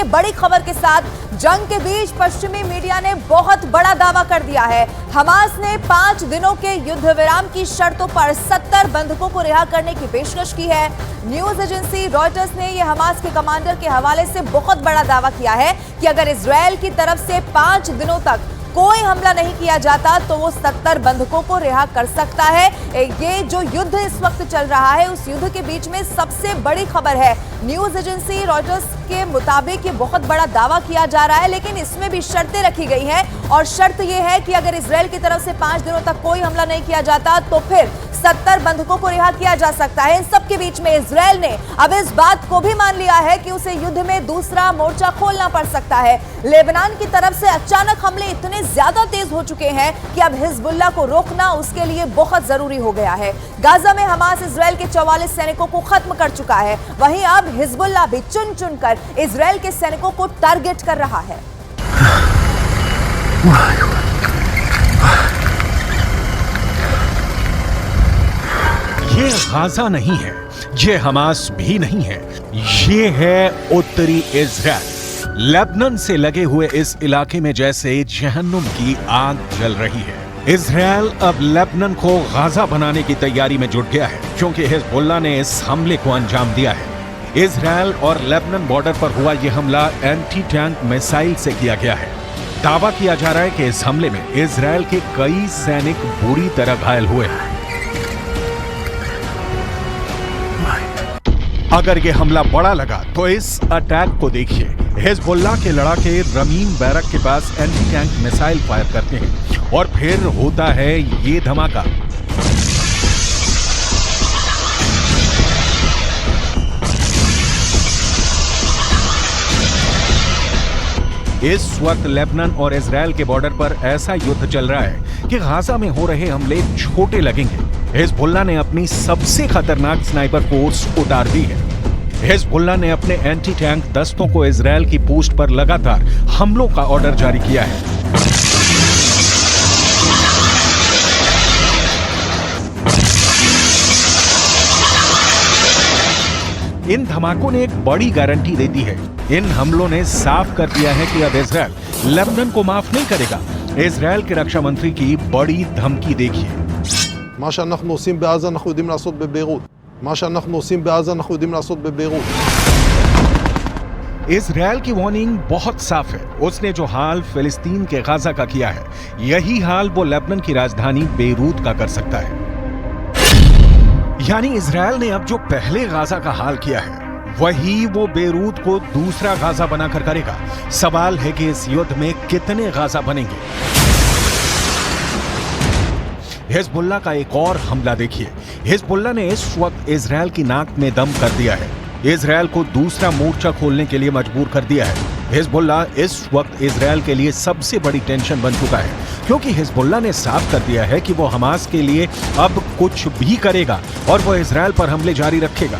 देखिए बड़ी खबर के साथ, जंग के बीच पश्चिमी मीडिया ने बहुत बड़ा दावा कर दिया है। हमास ने 5 दिनों के युद्ध विराम की शर्तों पर 70 बंधकों को रिहा करने की पेशकश की है। न्यूज एजेंसी रॉयटर्स ने यह हमास के कमांडर के हवाले से बहुत बड़ा दावा किया है कि अगर इजरायल की तरफ से 5 दिनों तक कोई हमला नहीं किया जाता तो वो 70 बंधकों को रिहा कर सकता है। ये जो युद्ध इस वक्त चल रहा है, उस युद्ध के बीच में सबसे बड़ी खबर है। न्यूज एजेंसी रॉयटर्स के मुताबिक ये बहुत बड़ा दावा किया जा रहा है, लेकिन इसमें भी शर्तें रखी गई हैं और शर्त ये है कि अगर इजरायल की तरफ से 5 दिनों तक कोई हमला नहीं किया जाता तो फिर 70 बंधकों को रिहा किया जा सकता है। इन सबके बीच में इजरायल ने अब इस बात को भी मान लिया है कि उसे युद्ध में दूसरा मोर्चा खोलना पड़ सकता है। लेबनान की तरफ से अचानक हमले इतने ज्यादा तेज हो चुके हैं कि अब हिजबुल्लाह को रोकना उसके लिए बहुत जरूरी हो गया है। गाजा में हमास इजरायल के 44 सैनिकों को खत्म कर चुका है, वहीं अब हिजबुल्लाह भी चुन चुनकर इजरायल के सैनिकों को टारगेट कर रहा है। ये गाजा नहीं है, ये हमास भी नहीं है, ये है उत्तरी इजराइल। लेबनान से लगे हुए इस इलाके में जैसे जहन्नुम की आग जल रही है। इजराइल अब लेबनान को गाजा बनाने की तैयारी में जुट गया है, क्योंकि हिजबुल्लाह ने इस हमले को अंजाम दिया है। इजराइल और लेबनान बॉर्डर पर हुआ यह हमला एंटी टैंक मिसाइल से किया गया है। दावा किया जा रहा है कि इस हमले में इजराइल के कई सैनिक बुरी तरह घायल हुए हैं। अगर ये हमला बड़ा लगा तो इस अटैक को देखिए। हिजबुल्लाह के लड़ाके रमीम बैरक के पास एंटी टैंक मिसाइल फायर करते हैं और फिर होता है ये धमाका। इस वक्त लेबनान और इजराइल के बॉर्डर पर ऐसा युद्ध चल रहा है कि गाजा में हो रहे हमले छोटे लगेंगे। हिजबुल्लाह ने अपनी सबसे खतरनाक स्नाइपर फोर्स उतार दी है। हिजबुल्लाह ने अपने एंटी टैंक दस्तों को इजराइल की पोस्ट पर लगातार हमलों का ऑर्डर जारी किया है। इन धमाकों ने एक बड़ी गारंटी दे दी है। इन हमलों ने साफ कर दिया है कि अब इजराइल लेबनान को माफ नहीं करेगा। इजराइल के रक्षा मंत्री की बड़ी धमकी देखिए। מה שאנחנו עושים בעזה אנחנו יודעים לעשות בביירות. מה שאנחנו עושים בעזה אנחנו יודעים לעשות בביירות. इजराइल की वार्निंग बहुत साफ है। उसने जो हाल फिलिस्तीन के गाजा का किया है, यही हाल वो लेबनान की राजधानी बेरूत का कर सकता है। यानी इजराइल ने अब जो पहले गाजा का हाल किया है, वही वो बेरूत को दूसरा गाजा बनाकर करेगा। सवाल है कि इस युद्ध में कितने गाजा बनेंगे। हिजबुल्लाह का एक और हमला देखिए। हिजबुल्लाह ने इस वक्त इजराइल की नाक में दम कर दिया है, इजराइल को दूसरा मोर्चा खोलने के लिए मजबूर कर दिया है। हिजबुल्लाह इस वक्त इजराइल के लिए सबसे बड़ी टेंशन बन चुका है, क्योंकि हिजबुल्लाह ने साफ कर दिया है कि वो हमास के लिए अब कुछ भी करेगा और वो इजराइल पर हमले जारी रखेगा।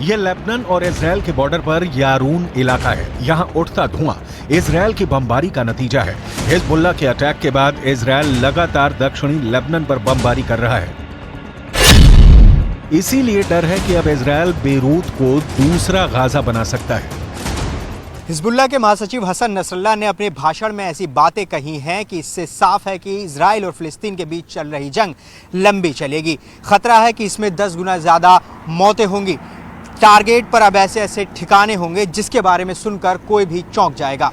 ये लेबनान और इजराइल के बॉर्डर पर यारून इलाका है। यहाँ उठता धुआं इजराइल की बमबारी का नतीजा है। हिजबुल्लाह के अटैक के बाद इजराइल लगातार दक्षिणी लेबनान पर बमबारी कर रहा है। इसीलिए डर है कि अब इजराइल बेरूत को दूसरा गाजा बना सकता है। हिजबुल्लाह के महासचिव हसन नसरल्लाह ने अपने भाषण में ऐसी बातें कही हैं कि इससे साफ है कि इजराइल और फिलिस्तीन के बीच चल रही जंग लंबी चलेगी। खतरा है कि इसमें 10 गुना ज्यादा मौतें होंगी। टारगेट पर अब ऐसे ऐसे ठिकाने होंगे जिसके बारे में सुनकर कोई भी चौंक जाएगा।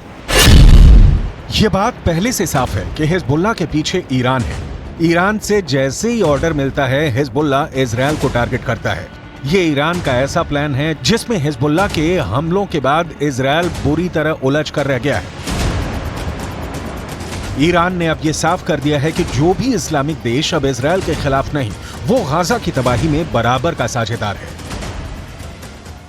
ये बात पहले से साफ है कि हिजबुल्लाह के पीछे ईरान है। ईरान से जैसे ही ऑर्डर मिलता है, हिजबुल्लाह इजराइल को टारगेट करता है। ये ईरान का ऐसा प्लान है जिसमें हिजबुल्लाह के हमलों के बाद इजराइल बुरी तरह उलझ कर रह गया है। ईरान ने अब ये साफ कर दिया है कि जो भी इस्लामिक देश अब इजराइल के खिलाफ नहीं, वो गाजा की तबाही में बराबर का साझेदार है।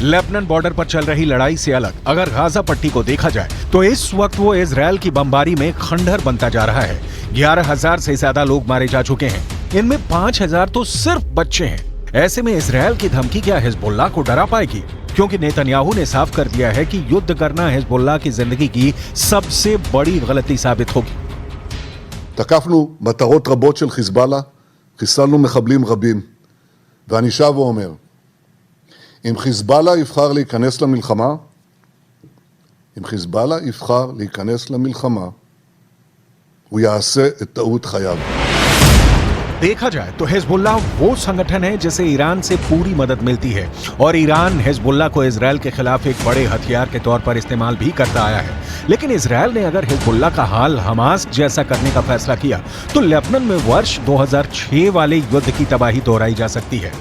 लेबनान बॉर्डर पर चल रही लड़ाई से अलग अगर गाजा पट्टी को देखा जाए तो इस वक्त वो इजरायल की बमबारी में खंडहर बनता जा रहा है। 11,000 से ज्यादा लोग मारे जा चुके हैं, इनमें 5,000 तो सिर्फ बच्चे हैं। ऐसे में इजरायल की धमकी क्या हिजबुल्लाह को डरा पाएगी? क्योंकि नेतन्याहू ने साफ कर दिया है कि युद्ध करना हिजबुल्लाह की जिंदगी की सबसे बड़ी गलती साबित होगी। תקפנו מטרות רבות של חיזבאללה, חיסלנו מחבלים רבים. ואני שב ואומר, אם חיזבאללה יבחר להיכנס למלחמה, הוא יעשה את טעות חייו. देखा जाए तो हिजबुल्लाह वो संगठन है जिसे ईरान से पूरी मदद मिलती है और ईरान हिजबुल्लाह को इजरायल के खिलाफ एक बड़े हथियार के तौर पर इस्तेमाल भी करता आया है। लेकिन इजरायल ने अगर हिजबुल्लाह का हाल हमास जैसा करने का फैसला किया तो लेबनान में वर्ष 2006 वाले युद्ध की तबाही दोहराई जा सकती है।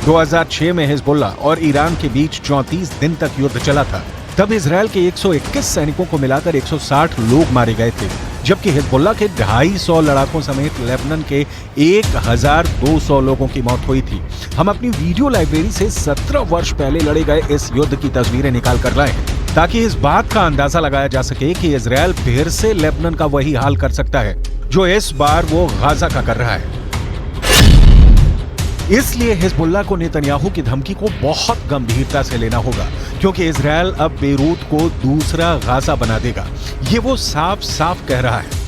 2006 में हिजबुल्लाह और ईरान के बीच 34 दिन तक युद्ध चला था। तब इजरायल के 121 सैनिकों को मिलाकर 160 लोग मारे गए थे, जबकि हिजबुल्लाह के 250 लड़ाकों समेत लेबनान के 1200 लोगों की मौत हुई थी। हम अपनी वीडियो लाइब्रेरी से 17 वर्ष पहले लड़े गए इस युद्ध की तस्वीरें निकाल कर लाए हैं ताकि इस बात का अंदाजा लगाया जा सके कि इजरायल फिर से लेबनान का वही हाल कर सकता है जो इस बार वो गाजा का कर रहा है। इसलिए हिजबुल्लाह को नेतन्याहू की धमकी को बहुत गंभीरता से लेना होगा, क्योंकि इजरायल अब बेरूत को दूसरा गाजा बना देगा। ये वो साफ साफ कह रहा है।